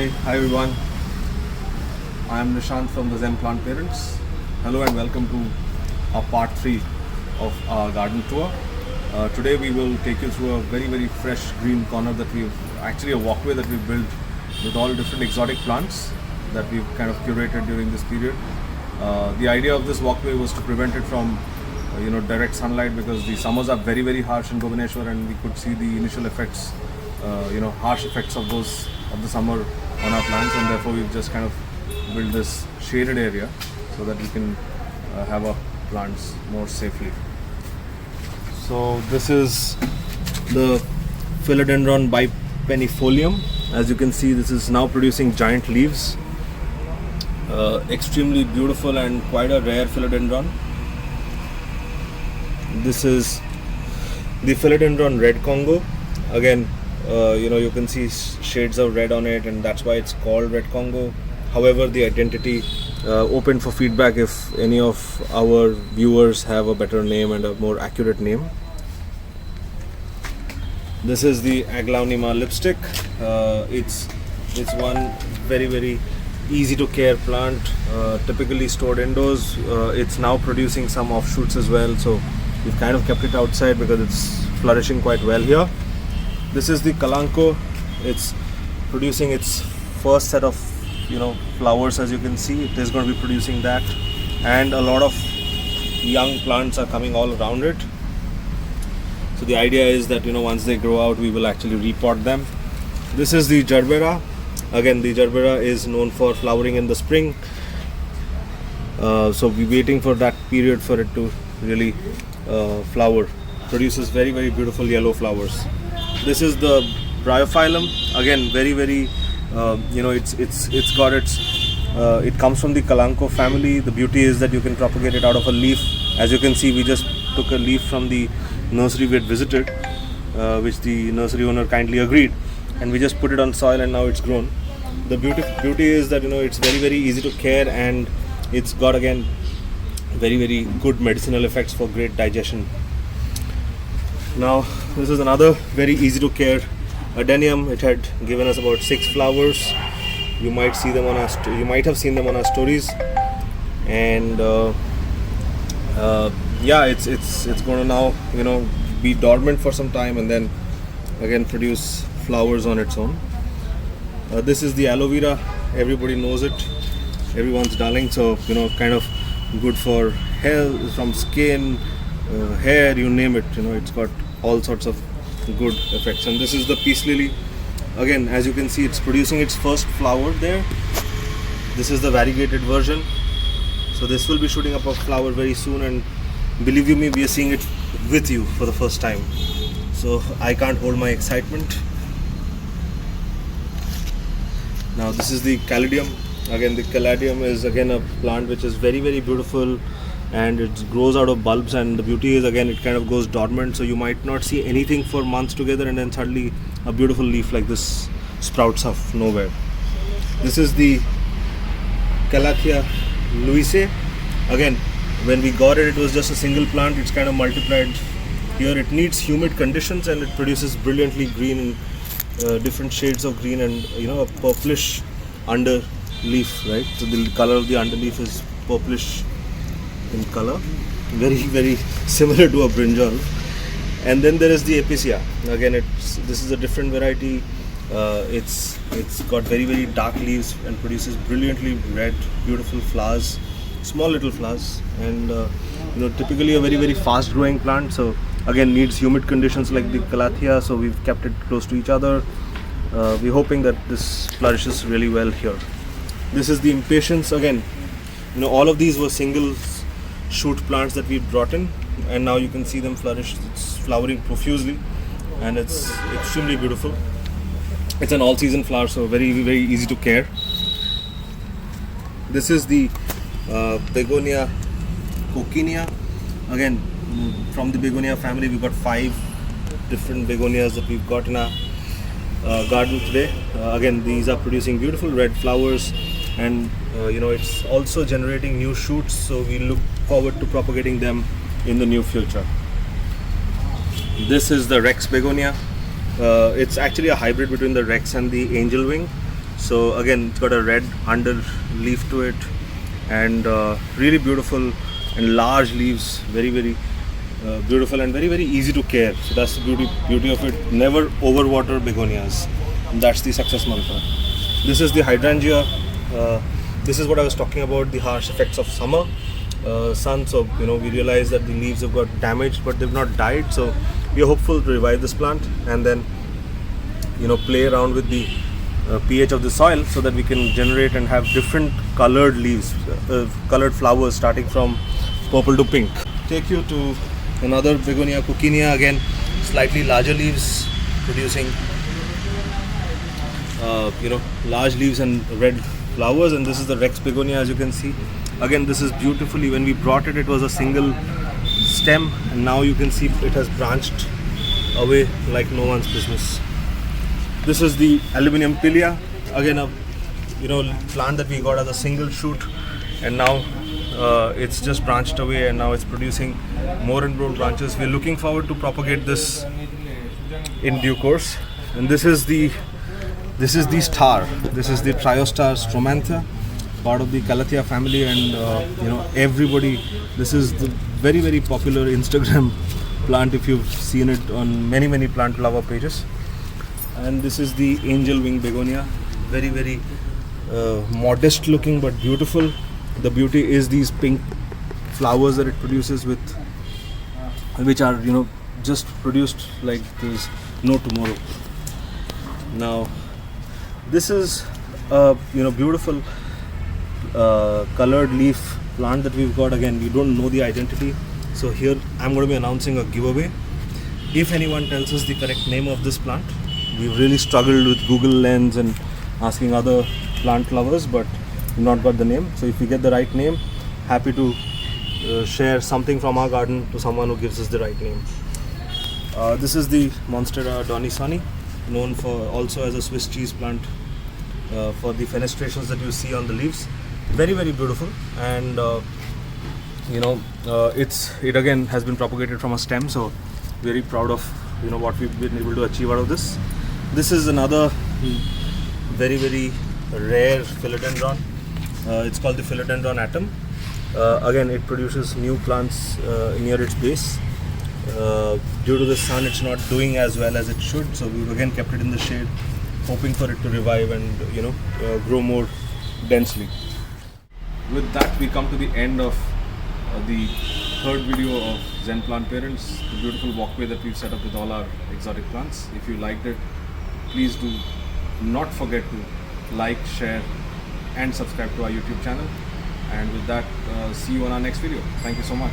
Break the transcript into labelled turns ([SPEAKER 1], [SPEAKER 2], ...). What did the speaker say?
[SPEAKER 1] Hi everyone. I am Nishant from the Zen Plant Parents. Hello and welcome to our part 3 of our garden tour. Today we will take you through a very fresh green corner that a walkway that we've built with all different exotic plants that we've kind of curated during this period. The idea of this walkway was to prevent it from direct sunlight, because the summers are very harsh in Bhubaneswar, and we could see the initial effects, harsh effects of the summer on our plants, and therefore we've just kind of built this shaded area so that we can have our plants more safely. So this is the Philodendron bipenifolium. As you can see, this is now producing giant leaves. Extremely beautiful and quite a rare philodendron. This is the Philodendron red Congo. Again, you can see shades of red on it, and that's why it's called red Congo. However, the identity open for feedback if any of our viewers have a better name and a more accurate name. This is the Aglaonema lipstick. It's one very easy to care plant, typically stored indoors. It's now producing some offshoots as well, so we've kind of kept it outside because it's flourishing quite well here. This is the Kalanko. It's producing its first set of flowers. As you can see, it is going to be producing that, and a lot of young plants are coming all around it. So the idea is that once they grow out, we will actually repot them. This is the Gerbera. Again, the Gerbera is known for flowering in the spring, so we're waiting for that period for it to really flower. Produces very beautiful yellow flowers. This is the Bryophyllum. Again, very it's got it comes from the Kalanko family. The beauty is that you can propagate it out of a leaf. As you can see, we just took a leaf from the nursery we had visited, which the nursery owner kindly agreed, and we just put it on soil, and now it's grown. The beauty is that it's very easy to care, and it's got again very good medicinal effects for great digestion. Now this is another very easy to care Adenium. It had given us about 6 flowers. You might see them you might have seen them on our stories, and it's going to now be dormant for some time and then again produce flowers on its own. This is the aloe vera. Everybody knows it, everyone's darling. So kind of good for health, from skin, hair, you name it. It's got all sorts of good effects. And this is the peace lily. Again, as you can see, it's producing its first flower there. This is the variegated version, so this will be shooting up a flower very soon, and believe you me, we are seeing it with you for the first time, so I can't hold my excitement. Now this is the Caladium. Again, the Caladium is again a plant which is very beautiful, and it grows out of bulbs, and the beauty is again it kind of goes dormant, so you might not see anything for months together, and then suddenly a beautiful leaf like this sprouts out of nowhere. This is the Calathea Louise. Again, when we got it, it was just a single plant. It's kind of multiplied here. It needs humid conditions, and it produces brilliantly green, different shades of green, and a purplish underleaf, right? So the color of the underleaf is purplish in color, very similar to a brinjal. And then there is the Epicea. Again, this is a different variety. It's got very dark leaves and produces brilliantly red, beautiful flowers, small little flowers, and typically a very fast growing plant. So again, needs humid conditions like the Calathea, so we've kept it close to each other. We're hoping that this flourishes really well here. This is the Impatiens. Again, all of these were single shoot plants that we brought in, and now you can see them flourish. It's flowering profusely, and it's extremely beautiful. It's an all-season flower, so very easy to care. This is the Begonia coquinea. Again, from the Begonia family, we've got 5 different begonias that we've got in our garden today. Again, these are producing beautiful red flowers, and it's also generating new shoots, so we look forward to propagating them in the near future. This is the Rex begonia. It's actually a hybrid between the Rex and the angel wing. So again, it's got a red under leaf to it, and really beautiful and large leaves, very beautiful and very easy to care. So that's the beauty of it. Never overwater begonias. That's the success mantra. This is the hydrangea. This is what I was talking about, the harsh effects of summer sun. So we realized that the leaves have got damaged, but they've not died. So we are hopeful to revive this plant and then play around with the pH of the soil, so that we can generate and have different colored leaves, colored flowers, starting from purple to pink. Take you to another begonia, Coccinea. Again, slightly larger leaves, producing large leaves and red flowers. And this is the Rex begonia, as you can see. Again, this is beautifully, when we brought it, it was a single stem, and now you can see it has branched away like no one's business. This is the Aluminium Pilia. Again, a plant that we got as a single shoot, and now it's just branched away, and now it's producing more and more branches. We're looking forward to propagate this in due course. And this is the star. This is the Triostar stromantha, part of the Calathea family, and everybody. This is the very popular Instagram plant, if you've seen it on many plant lover pages. And this is the angel wing begonia, very modest looking but beautiful. The beauty is these pink flowers that it produces, which are just produced like there's no tomorrow. Now this is a beautiful colored leaf plant that we've got. Again, we don't know the identity, so here I'm going to be announcing a giveaway. If anyone tells us the correct name of this plant, we've really struggled with Google Lens and asking other plant lovers, but we've not got the name. So if we get the right name, happy to share something from our garden to someone who gives us the right name. This is the Monstera Donisoni, known for also as a Swiss cheese plant, for the fenestrations that you see on the leaves. Very beautiful, and it again has been propagated from a stem, so very proud of what we've been able to achieve out of this. This is another very rare philodendron. It's called the Philodendron atom. Again, it produces new plants near its base. Due to the sun, it's not doing as well as it should, so we've again kept it in the shade, hoping for it to revive and grow more densely. With that, we come to the end of the third video of Zen Plant Parents, the beautiful walkway that we've set up with all our exotic plants. If you liked it, please do not forget to like, share and subscribe to our YouTube channel. And with that, see you on our next video. Thank you so much.